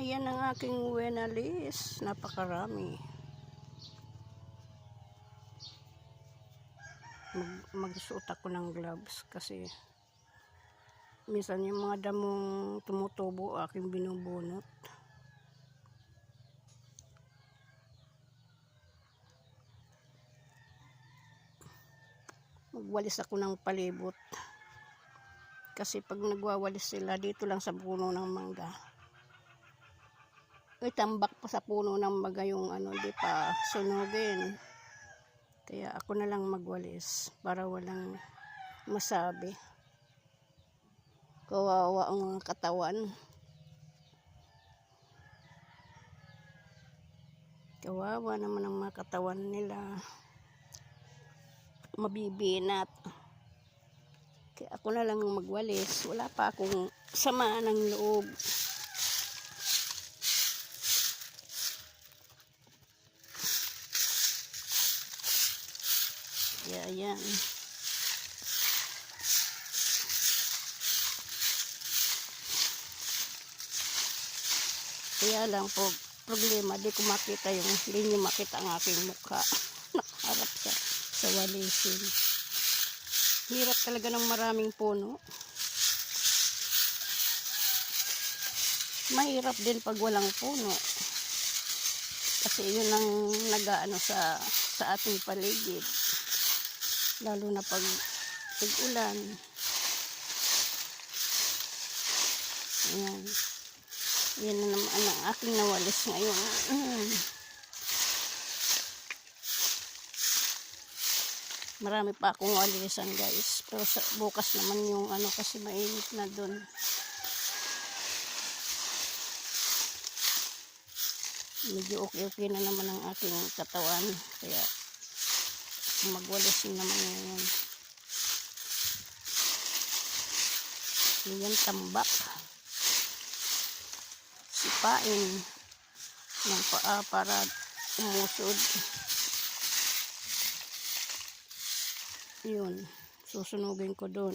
Ayan ang aking wenalis. Napakarami. Magsuot ako ng gloves kasi minsan yung mga damong tumutubo aking binubunot. Magwalis ako ng palibot. Kasi pag nagwawalis sila dito lang sa puno ng mangga. Tambak pa sa puno ng mangga yung di pa sunugin. Kaya ako na lang magwalis para walang masabi. Kawawa ang mga katawan. Kawawa naman ang mga katawan nila. Mabibinat. Kaya ako na lang magwalis. Wala pa akong sama ng loob. Kaya yan. Kaya lang po, problema, di ko makita hindi nyo makita ang aking mukha. Nakaharap sa walisin. Hirap talaga ng maraming puno. Mahirap din pag walang puno. Kasi yun ang nag-aano sa ating paligid. Lalo na pag ulan. Ayan. Yan na naman ang aking nawalis ngayon. Marami pa akong walisan, guys. Pero bukas naman yung kasi mainit na dun. Medyo okay na naman ang aking katawan. Kaya magwalis naman ngayon. Yan tambak. Sipain ng paa para umusod. Yun, susunugin ko doon.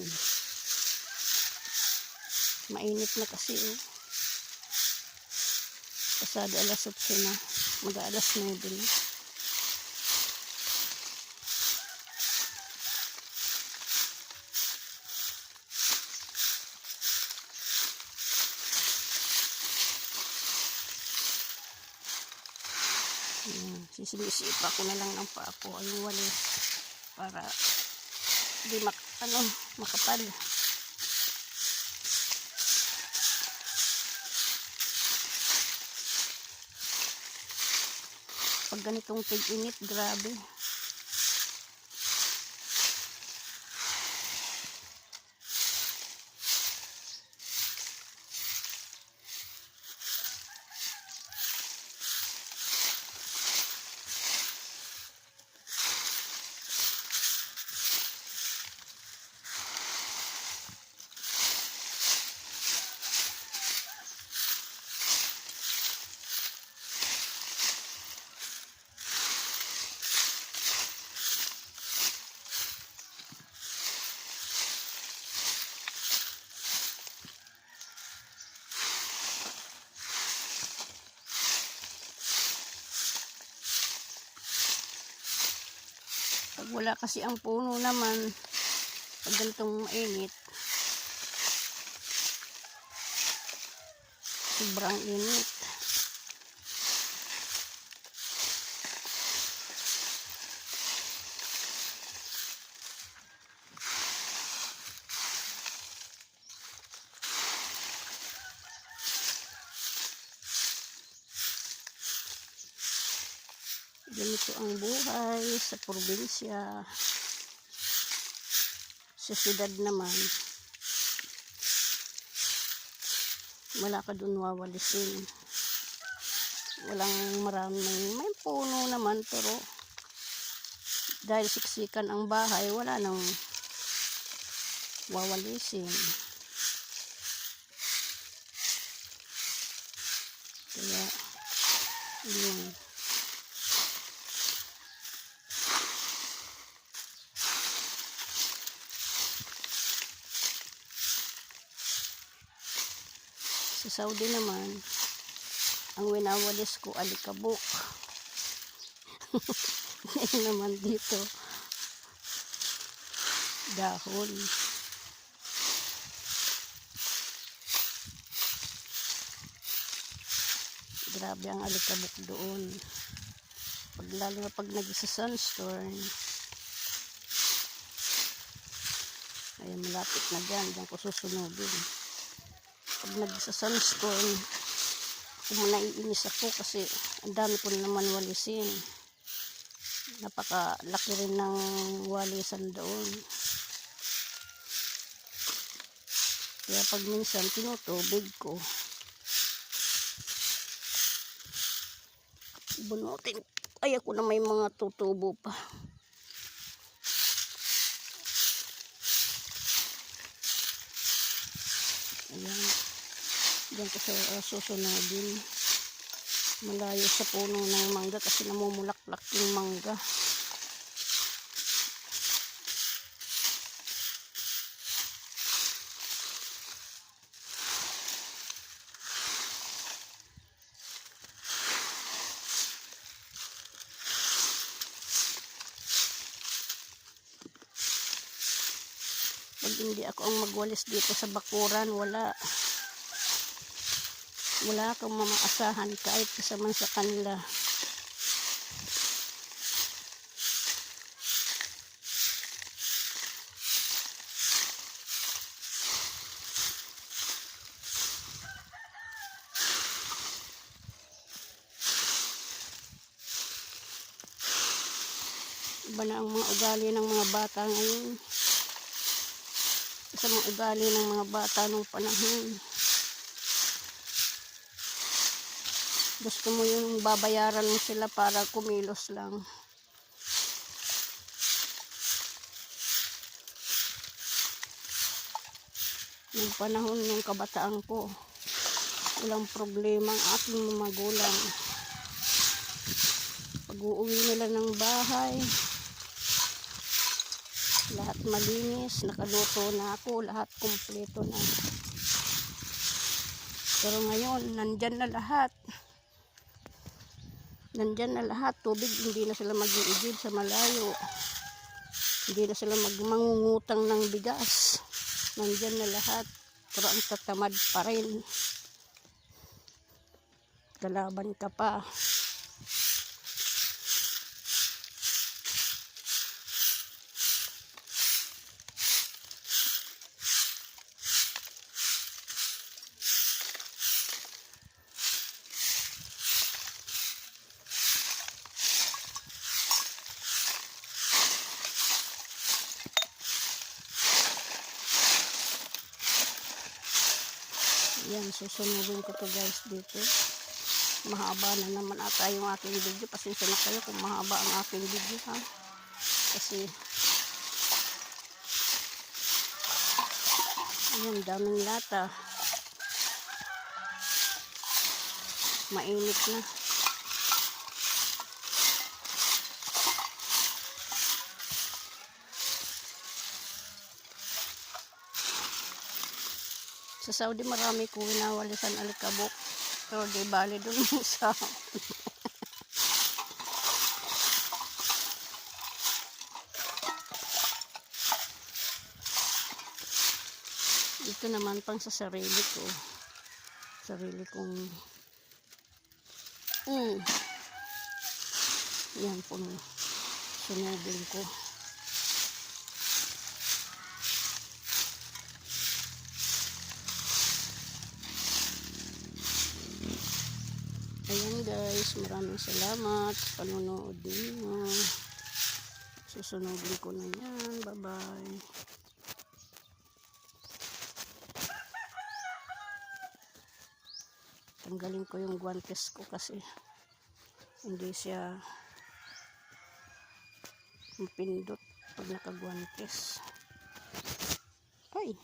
Mainit na kasi pasado alas 8 na, mag-alas 9 na. Sisilisipa ko na lang ng paa ko yung walis para di makapal. Pag ganitong tig-init, grabe. Pag wala kasi ang puno naman, pag ganitong mainit, sobrang init. Ganito ang buhay sa probinsya. Sa siyudad naman, wala ka dun wawalisin. Walang maraming, may puno naman pero dahil siksikan ang bahay, wala nang wawalisin. Kaya yun. Sa Saudi naman, Ang winawalis ko, alikabok. Ngayon naman dito, dahon. Grabe ang alikabok doon. Lalo na pag nag-sunstorm. Ayan, malapit na dyan. Diyan ko susunodin. Pag nag-sunstorm, kung naiinis ako kasi ang dami ko naman walisin. Napakalaki rin ng walisan doon. Kaya pag minsan tinutubig ko. Bunutin. Ay, ako na may mga tutubo pa. Ayan. Diyan ko sa susunodin. Malayo sa puno ng mangga kasi namumulaklak yung mangga. Pag hindi ako ang magwalis dito sa bakuran, wala kang mamaasahan kahit kasama sa kanila. Iba na ang mga ugali ng mga bata ngayon. Sa mga ugali ng mga bata nung panahon. Gusto mo yung babayaran mo sila para kumilos lang. Nung panahon ng kabataan ko, walang problema ang aking mga magulang. Pag uuwi nila ng bahay, lahat malinis, nakaluto na ako, lahat kumpleto na. Pero ngayon, nandyan na lahat. Nandyan na lahat. Tubig, hindi na sila mag-iigib sa malayo. Hindi na sila mangungutang ng bigas. Nandyan na lahat. Pero ang tatamad pa rin. Kalaban ka pa. Yan, susunodin ko to guys dito. Mahaba na naman ata yung aking video. Pasensya na kayo kung mahaba ang aking video ha. Kasi yan, daming lata. Mainit na. Sa Saudi marami ko winawalisan alikabok. Pero di bali dun sa ito naman pang sa sarili ko. Sarili kong yan po sunodin ko. Ayan guys, maraming salamat sa panonood ninyo. Susunodin ko na yan. Bye bye. Tanggalin ko yung guantes ko kasi hindi siya mapindot pag nakaguantes. Ay!